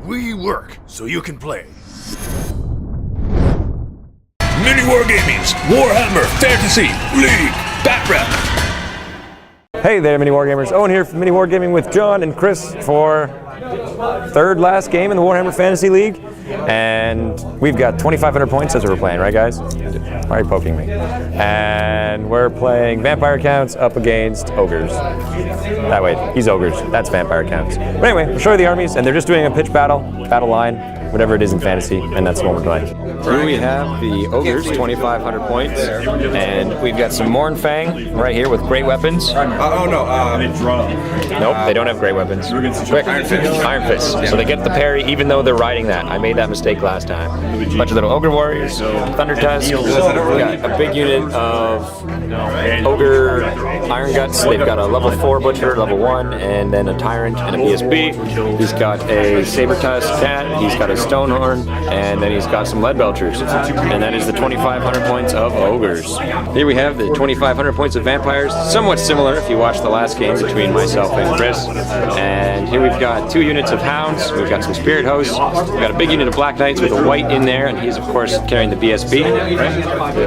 We work so you can play. MiniWarGaming's Warhammer Fantasy League Bat Rep. Hey there, MiniWarGamers. Owen here from MiniWarGaming with John and Kris for third last game in the Warhammer Fantasy League. And we've got 2,500 points as we're playing, right guys? Why are you poking me? And we're playing vampire counts up against ogres. That way, he's ogres. That's vampire counts. But anyway, we'll show you the armies, and they're just doing a pitch battle line, whatever it is in fantasy, and that's the one we're playing. Here we have the ogres, 2,500 points, and we've got some Mournfang right here with great weapons. Nope, they don't have great weapons. Quick, Iron Fist. So they get the parry even though they're riding that. I made that mistake last time. A bunch of little ogre warriors, Thunder Tusks. We got a big unit of ogre Iron Guts. They've got a level 4 butcher, level 1, and then a tyrant and a BSB. He's got a saber tusk cat. He's got a stonehorn, and then he's got some lead belchers. And that is the 2,500 points of ogres. Here we have the 2,500 points of vampires. Somewhat similar if you watched the last game between myself and Kris. And here we've got 2 units of hounds. We've got some spirit hosts. We've got a big unit of black knights with a white in there, and he's of course carrying the BSB.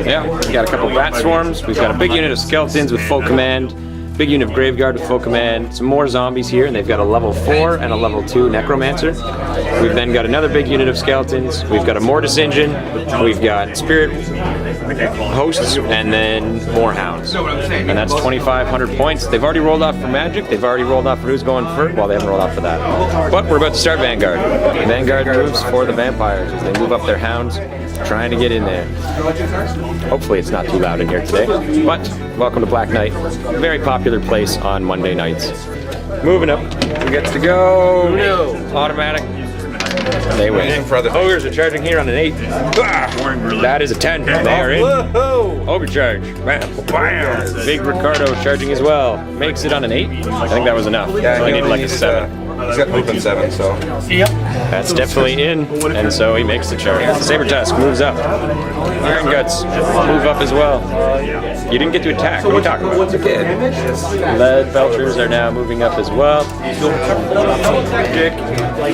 Yeah, we've got a couple bat swarms. We've got a big unit of skeletons with full command. Big unit of Graveguard with full command, some more zombies here, and they've got a level 4 and a level 2 Necromancer. We've then got another big unit of skeletons, we've got a Mortis Engine, we've got Spirit Hosts, and then more Hounds. And that's 2,500 points. They've already rolled off for Magic, they've already rolled off for who's going first, well they haven't rolled off for that. But we're about to start Vanguard. Vanguard moves for the Vampires as they move up their Hounds, trying to get in there. Hopefully it's not too loud in here today, but welcome to Black Knight, a very popular place on Monday nights. Moving up, who gets to go? No. Automatic. They win. The ogres are charging here on an 8. That is a 10. They are in. Ogre charge. Bam. Bam. Big Ricardo charging as well. Makes it on an 8. I think that was enough. Yeah, so I need like a 7. He's got open 7, so. Yep. That's definitely in, and so he makes the charge. Saber Tusk moves up. Iron Guts move up as well. You didn't get to attack. What are you talking about? Lead Belchers are now moving up as well.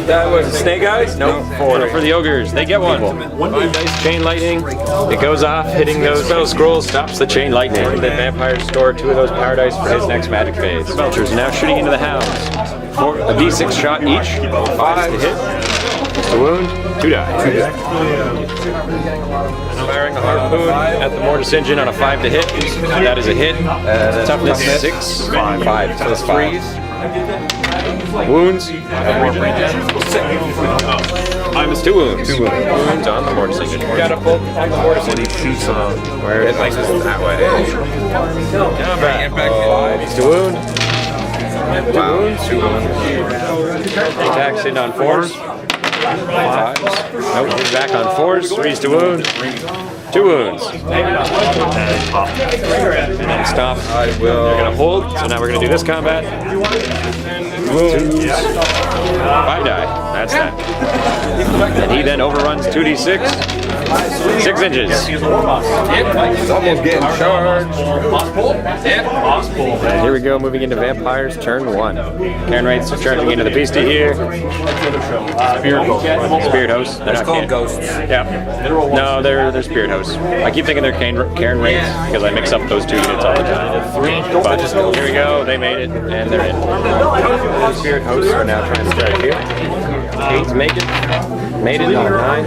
That was Snake Eyes? Nope. For the ogres, they get one. 5 dice chain lightning. It goes off, hitting those spell scrolls, stops the chain lightning. The vampires store 2 of those power dice for his next magic phase. Belchers now shooting into the hounds. A d6 shot each, 5 to hit, 6 to wound, 2 die. Firing a harpoon at the Mortis Engine on a 5 to hit, that is a hit. Toughness 6, 5, so it's 5. Wounds. Minus 2 wounds. 2 wounds on the Mortis Engine. Catapult on the Mortis Engine. Where it makes it that way. Combat. 5 to wound. 2 wounds. 2 wounds. Attacks in on 4s. 5s. Nope, he's back on 4s. 3s to wound. 2 wounds. And stop. They're going to hold. So now we're going to do this combat. Wounds. 5 die. That's that. And he then overruns 2d6. 6 inches. He's almost getting charged. And here we go, moving into Vampires, turn 1. Karen Wrights are charging into the Beastie here. Spirit Hosts. They're not called ghosts. Yeah. No, they're Spirit Hosts. I keep thinking they're Karen Wrights because I mix up those 2 units all the time. But here we go, they made it, and they're in. The Spirit Hosts are now trying to strike here. 8's make it. Made it on 9.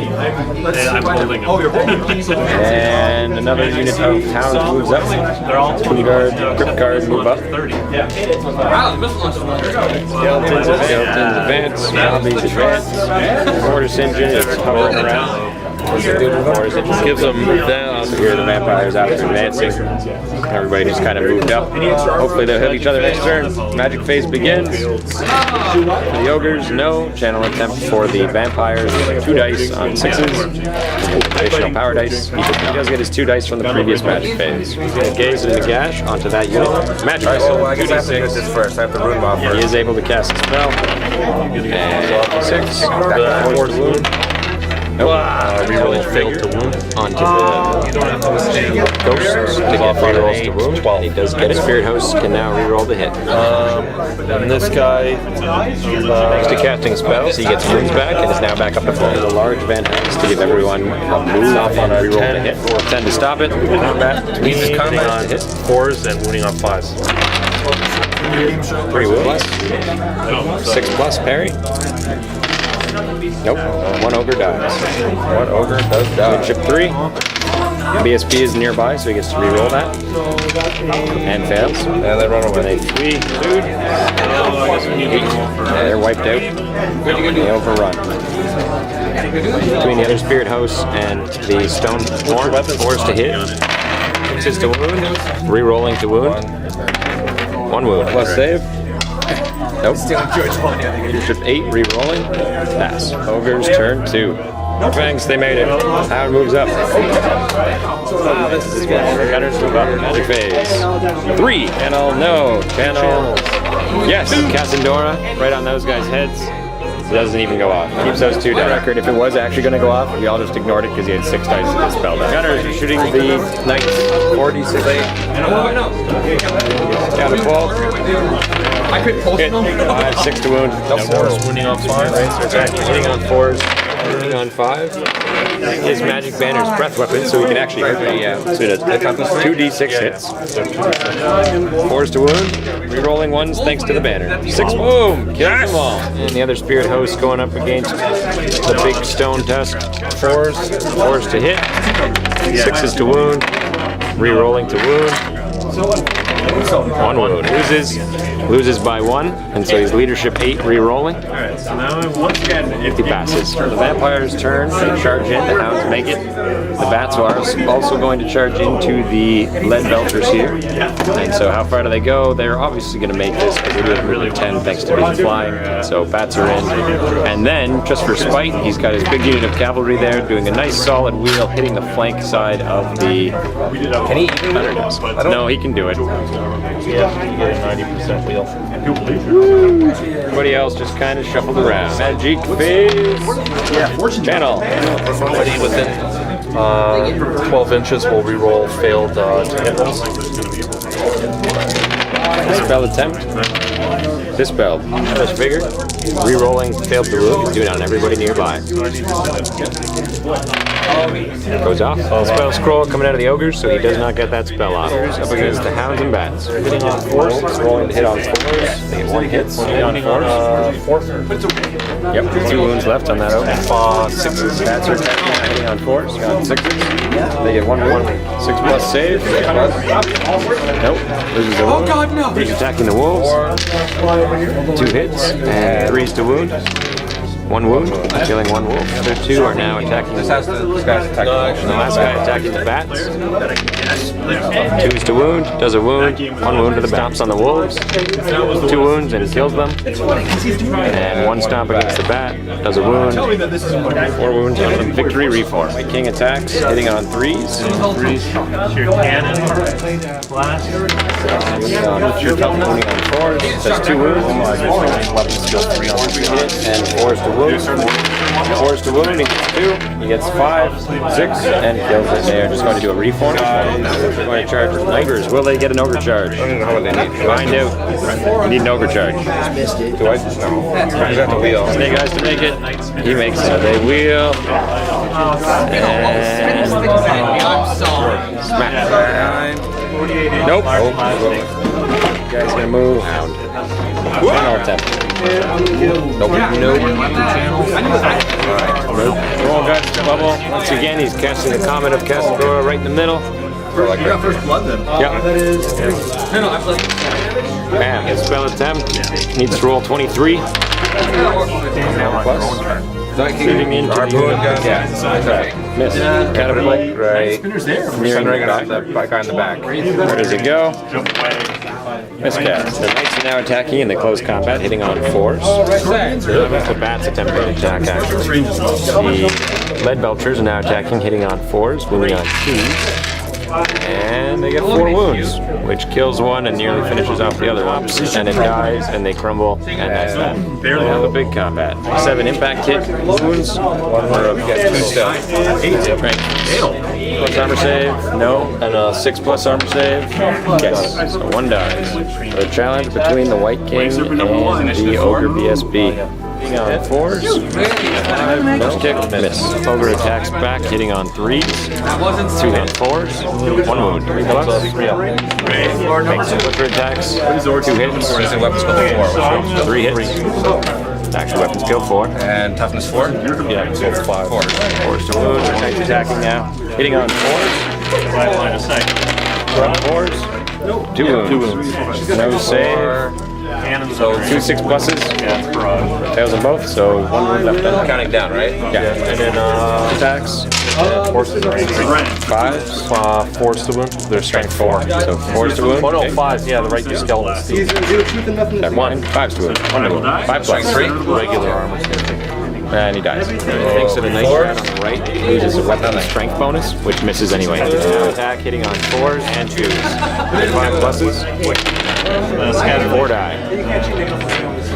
And another unit of Hounds moves up. Tomb Guard, Grip Guard move up. Skeletons advance. Zombies advance. Mortis Engine is hovering around. Mortis Engine gives them down. So here are the vampires after advancing. Everybody just kind of moved up. Hopefully they'll hit each other next turn. Magic phase begins. For the ogres, no. Channel attempt for the vampires. 2 dice on 6s. Additional power dice. He does get his 2 dice from the previous magic phase. Gaze in the gash onto that unit. Magic phase. Well, I guess I have to do this first. I have to rune off first. He is able to cast a spell. And 6. 4 wound. Reroll failed to wound. Onto the ghosts to get rerolls to wound. 12. He does get it. Spirit host can now reroll the hit. And this guy, Thanks to casting spells, he gets wounds back and is now back up to full. A large Van House to give everyone a move off on a reroll to hit. 10 to stop it. Combat. me hitting on 4s and wounding on 5s. 3 plus. 6 plus parry. Nope. 1 ogre dies. 1 ogre does die. Leadership 3. BSP is nearby, so he gets to reroll that. And fails. And they run away. They flee. Yeah, they're wiped out. They overrun. Between the other spirit hosts and the stone horn, 4s to hit. 6s to wound. Re-rolling to wound. 1 wound. Plus save. Nope. Leadership 8, re-rolling. Pass. Ogre's turn 2. Fangs, they made it. Hound moves up. This is good. Gunners move up. Magic phase. 3. Channel, no. Channel. Yes. Cassandora, right on those guys' heads. It doesn't even go off. Keeps those 2 down. Record, if it was actually going to go off, we all just ignored it because he had 6 dice to dispel that. Gunners are shooting the knights. 46. Down to 12. I could post Hit. 5, 6 to wound. No 4s wounding on 5. Hitting on 4s. Hitting on 5. His magic banner's breath weapon, so he can actually hurt me. So he does 2d6 hits. 4s to wound. Rerolling 1s thanks to the banner. 6 boom! Kills them all. And the other spirit host going up against the big stone tusk. 4s to hit. 6s to wound. Rerolling to wound. 1 wound. Loses by 1, and so he's leadership 8 re-rolling. Alright, so now once again, He passes. The vampire's turn, they charge in, the hounds make it. The bats are also going to charge into the lead belters here. And so how far do they go? They're obviously going to make this because they do have movement 10 thanks to being flying. So bats are in. And then, just for spite, he's got his big unit of cavalry there doing a nice solid wheel, hitting the flank side of the... Can he even Thunder Tusk. No, he can do it. Yeah, you get a 90% wheel. Everybody else just kind of shuffled around. Magic phase. Channel. Somebody within 12 inches will reroll failed to hit rolls. Spell attempt. Dispelled. That's bigger. Rerolling failed to wound. Do it on everybody nearby. Goes off. Spell scroll coming out of the ogres, so he does not get that spell off. Up against the hounds and bats. Hitting on 4s. Rolling to hit on 4s. They get 1 hit. Hitting on 4s. Yep. 2 wounds left on that oak. 6s. Bats are attacking. Hitting on 4s. Got 6s. They get 1 wound. 6 plus save. Nope. Loses a wound. Oh God, no! He's attacking the wolves. 2 hits and 3s to wound. 1 wound, killing 1 wolf. The other 2 are now attacking the wolf. This guy's attacking And the last guy attacking the bats. 2s to wound, does a wound. 1 wound to the stomps on the wolves. 2 wounds and kills them. And 1 stomp against the bat, does a wound. 4 wounds on the victory reform. My king attacks, hitting on 3s. your cannon blast. Wounding on 4s, does 2 wounds. Weapon skill 3 on the hit, and 4s to wound. 4s to wound, he gets 2, he gets 5, 6, and kills it. They are just going to do a reform. They're going to charge with ogres. Will they get an ogre charge? I don't know how they need. Find out. You need an ogre charge. Do I just know? You got the wheel. Snake eyes to make it. He makes it. They wheel. And smack. Nope. Guy's gonna move. Hound. Channel attempt. Nope. Roll guts, bubble. Once again, he's casting the Comet of Cassandora right in the middle. You got first blood then. Yep. No, no, I'm like, Bam. His spell attempt. Needs to roll 23. Plus. Shooting into Harpoon gun. Yeah. Miss. Catapult. Right. Centering it off the guy in the back. Where does it go? Miscast. The knights are now attacking in the close combat, hitting on 4s. The bats attempting to attack, actually. The lead belchers are now attacking, hitting on 4s, moving on 2s. And they get 4 wounds, which kills one and nearly finishes off the other one. And it dies, and they crumble, and that's that. Barely have a big combat. 7 impact hit wounds. 1 wound. Get 2 stealth. Right. Plus armor save, no. And a 6 plus armor save, yes. So 1 dies. So the challenge between the White King and the Ogre BSB. Hitting on 4s, 5, no kick, miss. Ogre attacks back, hitting on 3s, 2 hit 4s, 1 wound, 3 plus. Makes quicker attacks, 2 hits, Weapon skill 4. 3 hits. Actual weapon skill 4. And toughness 4? Yeah, so 5. 4s to wound, Knight's attacking now. Hitting on 4s, Right line of sight. 4s, 2 wounds. No save. So 2 6 pluses. Fails them both, so 1 wound left then. Counting down, right? Yeah. And then attacks. Forces are angry. 5s. Force to wound. They're strength 4. So 4s to wound. Oh no, 5s. Yeah, the right skeletons. That 1. 5s to wound. 1 to wound. 5 plus. 3. Regular armor. And he dies. Thanks to the knight on the right, he loses a weapon strength bonus, which misses anyway. Now attack hitting on 4s and 2s. 5 pluses. 4 die.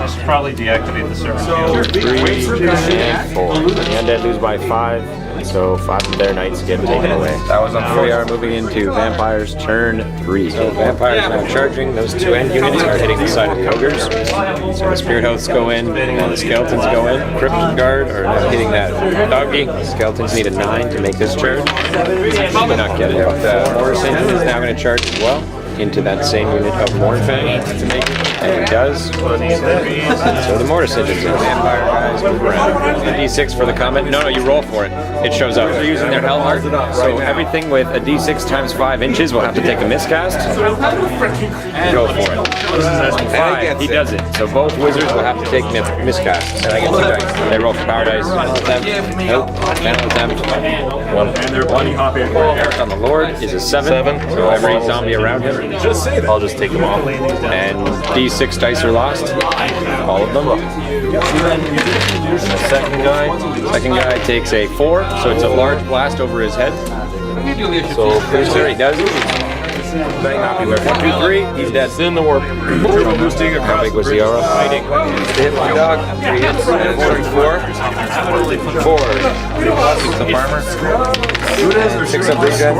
Should probably deactivate the servant field. 3 and 4. The undead lose by 5, and so 5 of their knights get taken away. That was on Here we are moving into vampires turn 3. So vampires now charging. Those 2 end units are hitting the side of the ogres. So the spirit hosts go in, and the skeletons go in. Crypt guard are now hitting that doggy. The skeletons need a 9 to make this charge. Probably not get it. The Morris engine is now going to charge as well into that same unit of Mornfang to make it, and he does. So the Mortis engine's in. Vampire guys move around. A d6 for the comment. No, you roll for it. It shows up. They're using their hell heart, so everything with a d6 times 5 inches will have to take a miscast. Go for it. 5, he does it. So both wizards will have to take miscasts. And I get 2 dice. They roll for power dice. Nope. Final attempt. 1. And they're bunny hopping. On the Lord is a 7. So every zombie around him. I'll just take them off. And d6 dice are lost. All of them. And the second guy takes a 4, so it's a large blast over his head. So Cruiser, he does it. 1, 2, 3, he's dead. In the warp. How big was the aura? Fighting. Hit my dog. 3 hits. 4. 4. 6 up armor. 6 up regen.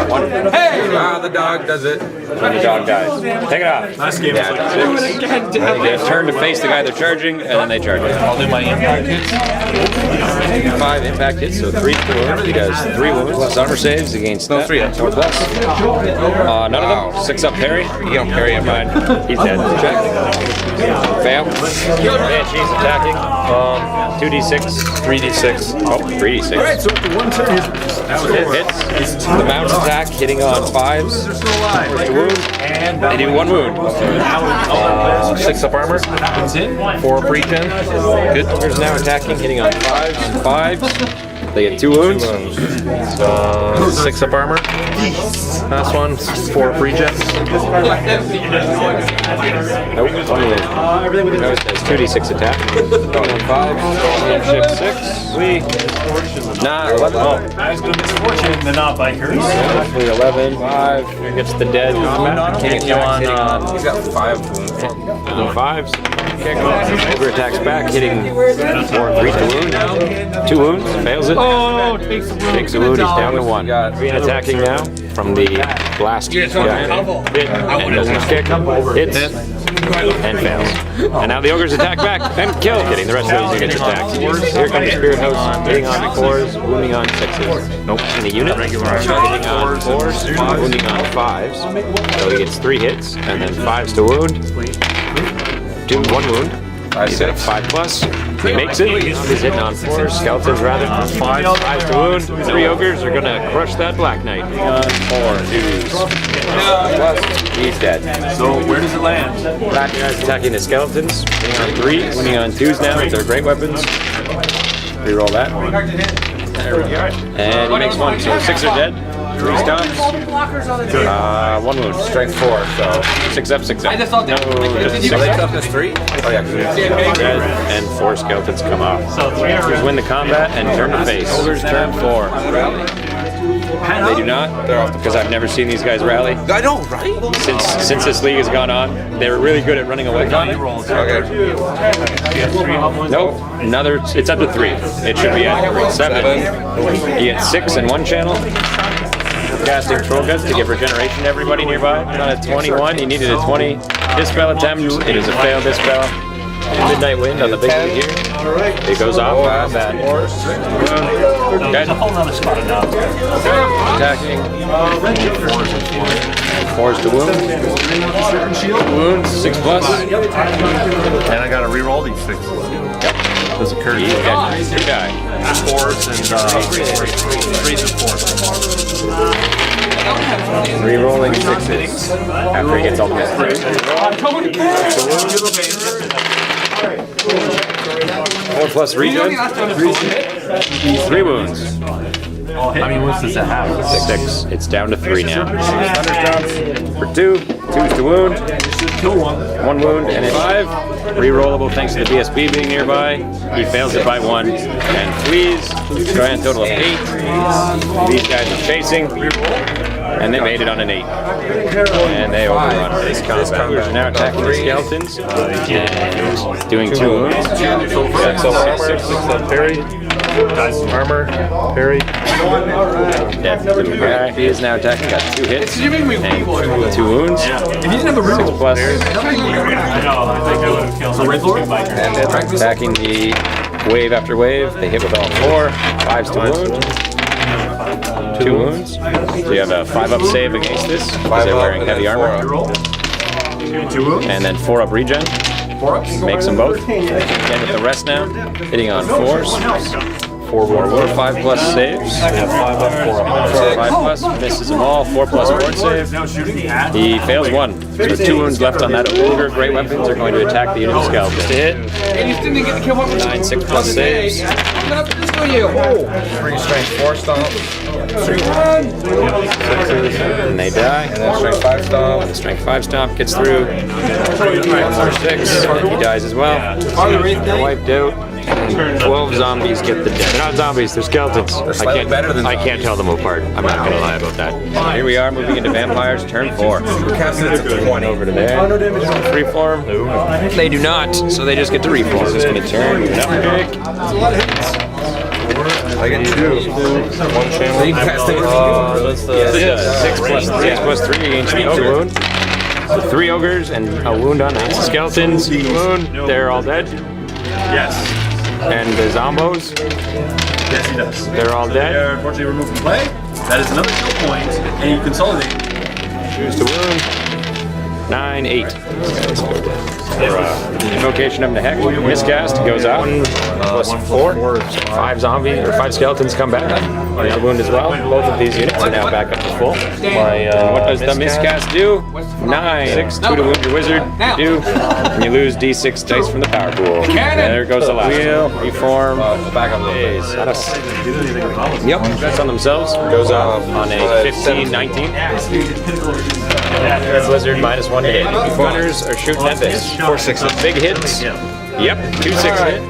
1. Hey! The dog does it. And the dog dies. Take it off. Last game was like 6. They get a turn to face the guy they're charging, and then they charge it. I'll do my impact hits. 5 impact hits, so 3 wounds. He does 3 wounds. Plus armor saves against that. 3 hits. No plus. None of them. 6 up parry. You don't parry him, Fine. He's dead. Check. Fail. And she's attacking. 2d6. 3d6. Oh, 3d6. Alright, so after 1 turn, Hits. The bounce attack hitting on 5s. First wound. They do 1 wound. 6 up armor. 4 up regen. Good. There's now attacking, hitting on 5s and 5s. They get 2 wounds. 6 up armor. Last one. 4 up regen. Nope, 1 wound. No, it says 2d6 attack. Going on 5. Shift 6. Nah, 11. Oh. guys gonna miss fortune, they're not bikers. Actually 11. 5. Gets the dead. King attacks hitting on He's got 5 wounds. 5s. Ogre attacks back, hitting 4 and 3 to wound. 2 wounds, fails it. Oh, takes the wound. Takes a wound, he's down to 1. Being attacking now from the blast guy. Hit and doesn't kick. Hits and fails. And now the ogres attack back and kill, getting the rest of those units attacked. Here comes Spirit Host, hitting on 4s, wounding on 6s. Nope. In the unit, hitting on 4s, wounding on 5s. So he gets 3 hits and then 5s to wound. 1 wound. He's at a 5 plus. He makes it. He's hitting on 4 skeletons rather. 5 to wound. 3 ogres are gonna crush that Black Knight. 4 2s. Plus, he's dead. So where does it land? Black Knight's attacking the skeletons. Hitting on 3s, winning on 2s now. They're great weapons. Reroll that. There we go. And he makes 1, so 6 are dead. 3 stomps. 1 wound. Strength 4, so 6 up, 6 up. No, just 6 up. Toughness 3? Oh yeah, Dead, and 4 skeletons come off. So 3 Ogres win the combat and turn to face. Ogres turn 4. They do not. They're off the because I've never seen these guys rally. I know, right? Since this league has gone on, they were really good at running away from it. Okay. Nope, another. It's up to 3. It should be at 7. You get 6 in one channel. Casting Troll Guts to give regeneration to everybody nearby. On a 21, you needed a 20 dispel attempt. It is a failed dispel. Midnight Wind on the big one here. It goes off. Not bad. There's a whole nother spot now. Attacking. 4s to wound. Wounds, 6+. And I gotta re-roll these 6. Does occur to you. You die. 4s and 3s and 4s. Rerolling 6s. After he gets all the 4+ regen. 3 wounds. How many wounds does it have? 6. It's down to 3 now. For 2. 2's to wound. 1 wound and 5. Rerollable thanks to the BSB being nearby. He fails it by 1 and flees. Grand total of 8. These guys are chasing. And they made it on an 8. And they overrun this combat. We're now attacking the skeletons. And doing 2 wounds. 6 armor, 6 parry. Armor, parry. Death little guy. He is now attacking. Got 2 hits. And 2 wounds. 6+. And then attacking the wave after wave. They hit with all 4. 5s to wound. 2 wounds. So you have a 5-up save against this because they're wearing heavy armor. And then 4-up regen. Makes them both. Again with the rest now. Hitting on 4s. 4 more. 5+ saves. 5+. Misses them all. 4+ ward save. He fails 1. So with 2 wounds left on that ogre. Great weapons are going to attack the unit of skeletons. To hit. 9 6+ saves. 3 strength 4 stomp. And they die. And then strength 5 stomp. The strength 5 stomp gets through. 1 more 6. And he dies as well. They're wiped out. 12 zombies get the death. They're not zombies, they're skeletons. I can't tell them apart. I'm not gonna lie about that. Here we are moving into vampires, turn 4. Cast it to 20. Over to there. Freeform. They do not, so they just get to reform. Just gonna turn. Pick. I get 2. 1 channel. Yes, it does. 6+3 against the ogre wound. So 3 ogres and a wound on the skeletons. Wound. They're all dead. Yes. And the zombos. Yes, he does. They're all dead. They're unfortunately removed from play. That is another skill point, and you consolidate. Choose to wound. 9, 8. Invocation of the Heck. Miscast goes out. +4. 5 zombies or 5 skeletons come back. There's a wound as well. Both of these units are now back up to full. And what does the miscast do? 9. 6. 2 to wound your wizard. You do. And you lose D6 dice from the power pool. There goes the last wheel. Reform. Back up days. Yep. That's on themselves. Goes off on a 15, 19. Red Blizzard -1 to hit. Gunners are shooting at this. 4 6s. Big hits. Yep, 2 6 hit.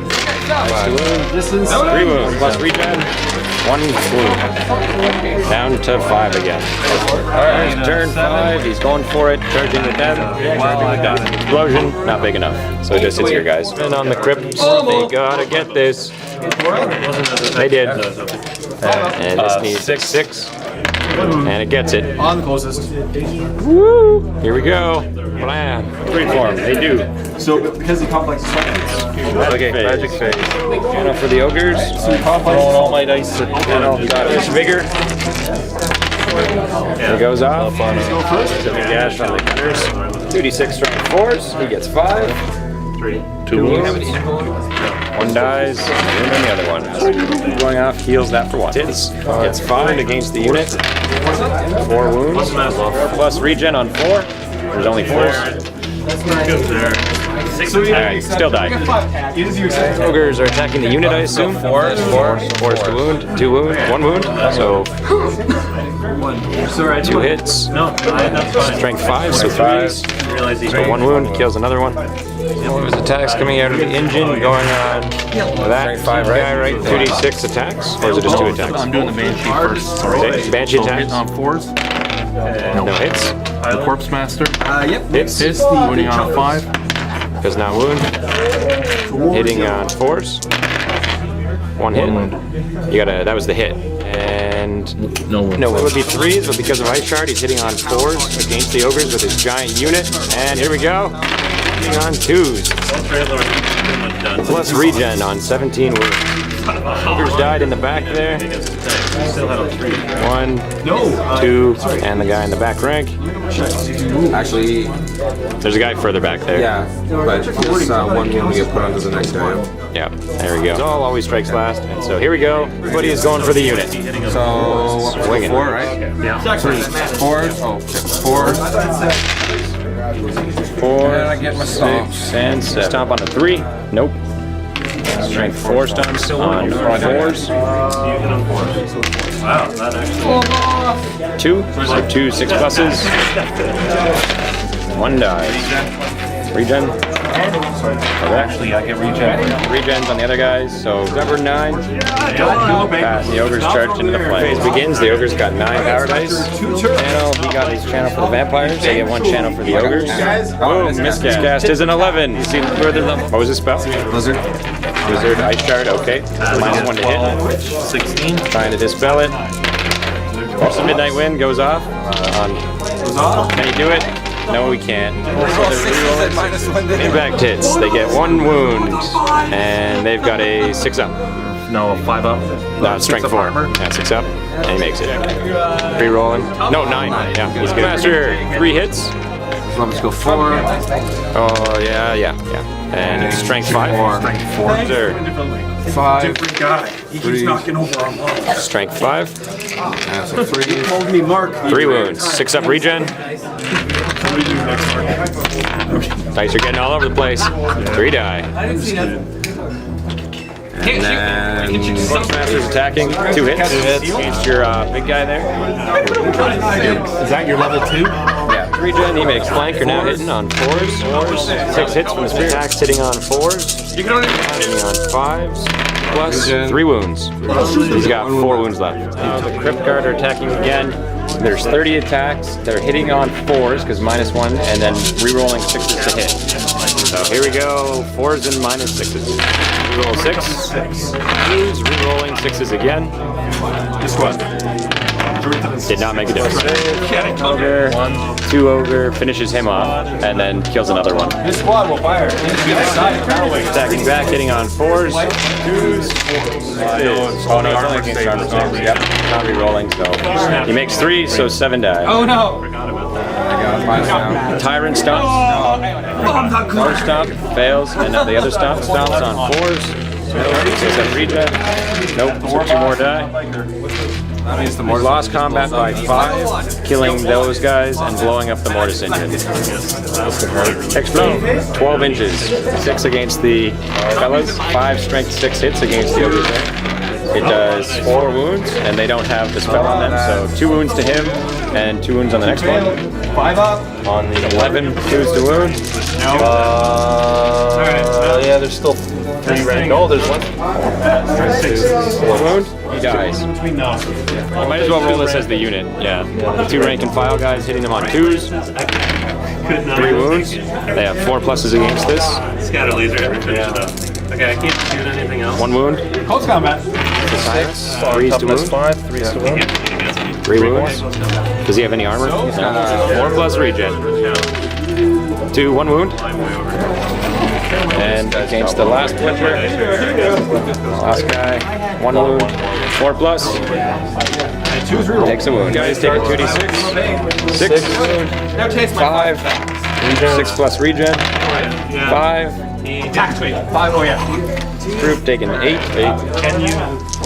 3 wounds plus regen. 1 wound. Down to 5 again. Alright, turn 5. He's going for it. Charging with them. Explosion. Not big enough. So it just hits here, guys. And on the crypts. They gotta get this. They did. And this needs 6. And it gets it. On the closest. Woo! Here we go. Blam. Freeform. They do. So because the complex is Okay, magic phase. Channel for the ogres. rolling all my dice. Channel got his vigor. It goes off on a gash on the gunners. 2d6 strength 4s. He gets 5. 2 wounds. 1 dies. And then the other one. Going off heals that for 1. Hits. Gets 5 against the unit. 4 wounds. Plus regen on 4. There's only 4s. Alright, still died. Ogres are attacking the unit, I assume. 4 to wound. 2 wound. 1 wound. So 2 hits. No, that's fine. Strength 5, so 3s. So 1 wound kills another one. All of his attacks coming out of the engine, going on that guy right. 2d6 attacks, or is it just 2 attacks? I'm doing the Banshee first. Okay, Banshee attacks. On 4s. No hits. The Corpse Master. Hits. Wounding on a 5. Does not wound. Hitting on 4s. 1 hit. You gotta. That was the hit. And no, it would be 3s, but because of Ice Shard, he's hitting on 4s against the Ogres with his giant unit. And here we go. Hitting on 2s. Plus regen on 17 wounds. Ogres died in the back there. 1, 2, and the guy in the back rank. Actually, There's a guy further back there. yeah, but just 1 wound to get put onto the next guy. Yeah, there we go. Zol always strikes last, and so here we go. Everybody is going for the unit. So, Swinging. 4, right? Yeah. 4s. Oh, 4s. 4, And I get my stomp. 6, and 7. Stomp on a 3. Nope. Strength 4 stomps on 4s. 2, so 2 6 pluses. 1 dies. Regen. Actually, I get regen. Regens on the other guys, so number 9. Pass. The Ogres charged into the flames. Phase begins. The Ogres got 9 power dice. Channel. He got his channel for the vampires. They get 1 channel for the Ogres. Oh, miscast is an 11. You see further than. What was his spell? Blizzard. Wizard Ice Shard. Okay. -1 to hit. 16. Trying to dispel it. The Midnight Wind goes off. Can he do it? No, we can't. Impact hits. They get 1 wound, and they've got a 6 up. No, a 5 up. No, strength 4. Yeah, 6 up, and he makes it. Re-rolling. No, 9. Yeah, he's good. Master, 3 hits. Let's go 4. Oh, yeah. And it's strength 5. Strength 4. Sure. 5. Different guy. He keeps knocking over our walls. Strength 5. That's a 3. Told me, Mark. 3 wounds. 6 up regen. Dice are getting all over the place. 3 die. And then Master's attacking. 2 hits. Against your big guy there. Is that your level 2? Yeah. Regen, he makes flank, are now hitting on 4s. 6 hits from the spear attacks, hitting on 4s. Hitting on 5s. Plus 3 wounds. He's got 4 wounds left. The Crypt Guard are attacking again. There's 30 attacks. They're hitting on 4s because -1, and then re-rolling 6s to hit. So here we go. 4s and -6s. Reroll 6. Wounds, re-rolling 6s again. This one. Did not make a difference. Ogre, 2 Ogre, finishes him off, and then kills another one. This squad will fire. Attacking back, hitting on 4s, 2s, 6s. Oh no, it's only against armor 6. Yep, not re-rolling, so he makes 3, so 7 die. Oh no! I got 5 now. Tyrant stomps. Another stomp fails, and now the other stomps on 4s. Says that regen. Nope, so 2 more die. That means the More lost combat by 5, killing those guys and blowing up the mortis engine. Explode. 12 inches. 6 against the fellas. 5 strength 6 hits against the Ogres. It does 4 wounds, and they don't have the spell on them, so 2 wounds to him and 2 wounds on the next one. 5 up. On the 11, 2s to wound. Yeah, there's still 3 rank. No, there's 1. 4 wound. He dies. You might as well roll this as the unit. Yeah. The 2 rank and file guys hitting them on 2s. 3 wounds. They have 4 pluses against this. Scatter laser every finish it up. Okay, I can't shoot anything else. 1 wound. Close combat. 6. 3s to wound. 5, 3's to wound. 3 wounds. Does he have any armor? No. 4 plus regen. 2, 1 wound. And against the last Blinker, last guy, 1 wound, 4 plus. Takes a wound. Guys take a 2d6. 6, 5, 6 plus regen, 5. Attack me. 5, oh yeah. Group taking 8. Can you?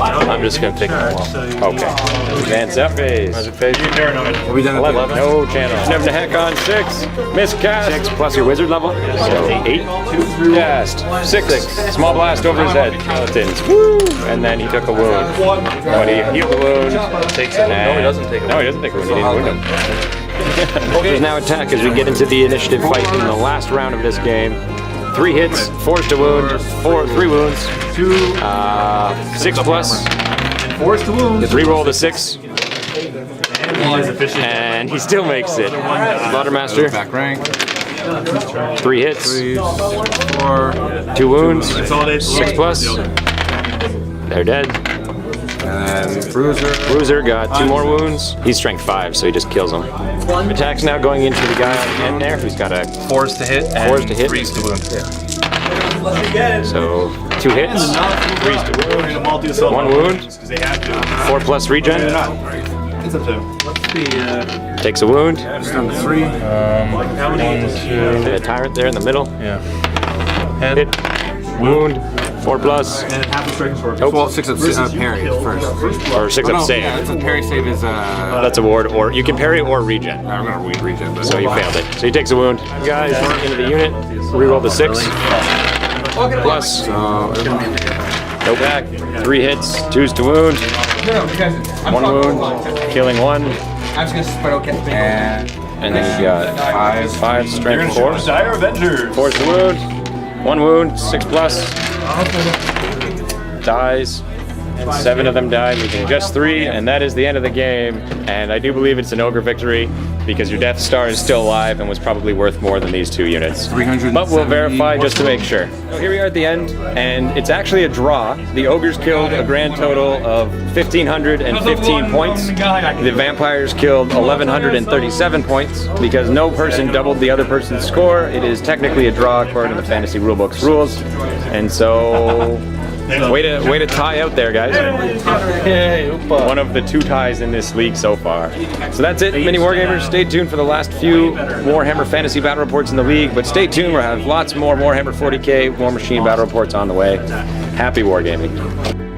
I'm just gonna take them off. Okay. Advance up phase. What we done at 11. No channel. Never to heck on 6. Miscast. 6 plus your wizard level. So 8. Cast. 6. Small blast over his head. Skeletons. Woo! And then he took a wound. But he healed the wound. Takes it. No, he doesn't take it. No, he doesn't take a wound. He didn't wound him. Ogres now attack as we get into the initiative fight in the last round of this game. 3 hits, forced to wound, 3 wounds, 6 plus. Forced to wound. Reroll the 6, He's efficient. and he still makes it. Slaughtermaster, Back rank. 3 hits, 4. 2 wounds, Consolidate. 6 plus. They're dead. And then Bruiser. Bruiser got 2 more wounds. He's strength 5, so he just kills him. Attack's now going into the guy on the end there, who's got a 4s to hit and 4s to hit. 3s to wound. So 2 hits, 3s to wound, 1 wound, Because they have to. 4 plus regen. It's up to him. Takes a wound. Just on the 3. How many? And a tyrant there in the middle. Yeah. Head. Hit, wound, 4 plus, And half the strength sword. Nope. Well, 6 of parry first. or 6 Oh, up no, save. yeah, it's a parry save is That's a ward, or you can parry or regen. I'm gonna regen, but So you failed it. So he takes a wound. Guys, into the unit. Reroll the 6. Plus, nope. 3 hits, 2s to wound, 1 wound, killing 1, I'm just gonna spread okay. and then you got 5 strength 4. Dire Avenger. 4 to wound, 1 wound, 6 plus. Dies. 7 of them died, leaving just 3, and that is the end of the game. And I do believe it's an ogre victory because your Death Star is still alive and was probably worth more than these 2 units. 370. But we'll verify just to make sure. So here we are at the end, and it's actually a draw. The ogres killed a grand total of 1,515 points. The vampires killed 1,137 points because no person doubled the other person's score. It is technically a draw according to the fantasy rulebook's rules, and so. Way to tie out there, guys. One of the 2 ties in this league so far. So that's it, Mini Wargamers. Stay tuned for the last few Warhammer Fantasy Battle Reports in the league, but stay tuned, we'll have lots more Warhammer 40k War Machine Battle Reports on the way. Happy Wargaming.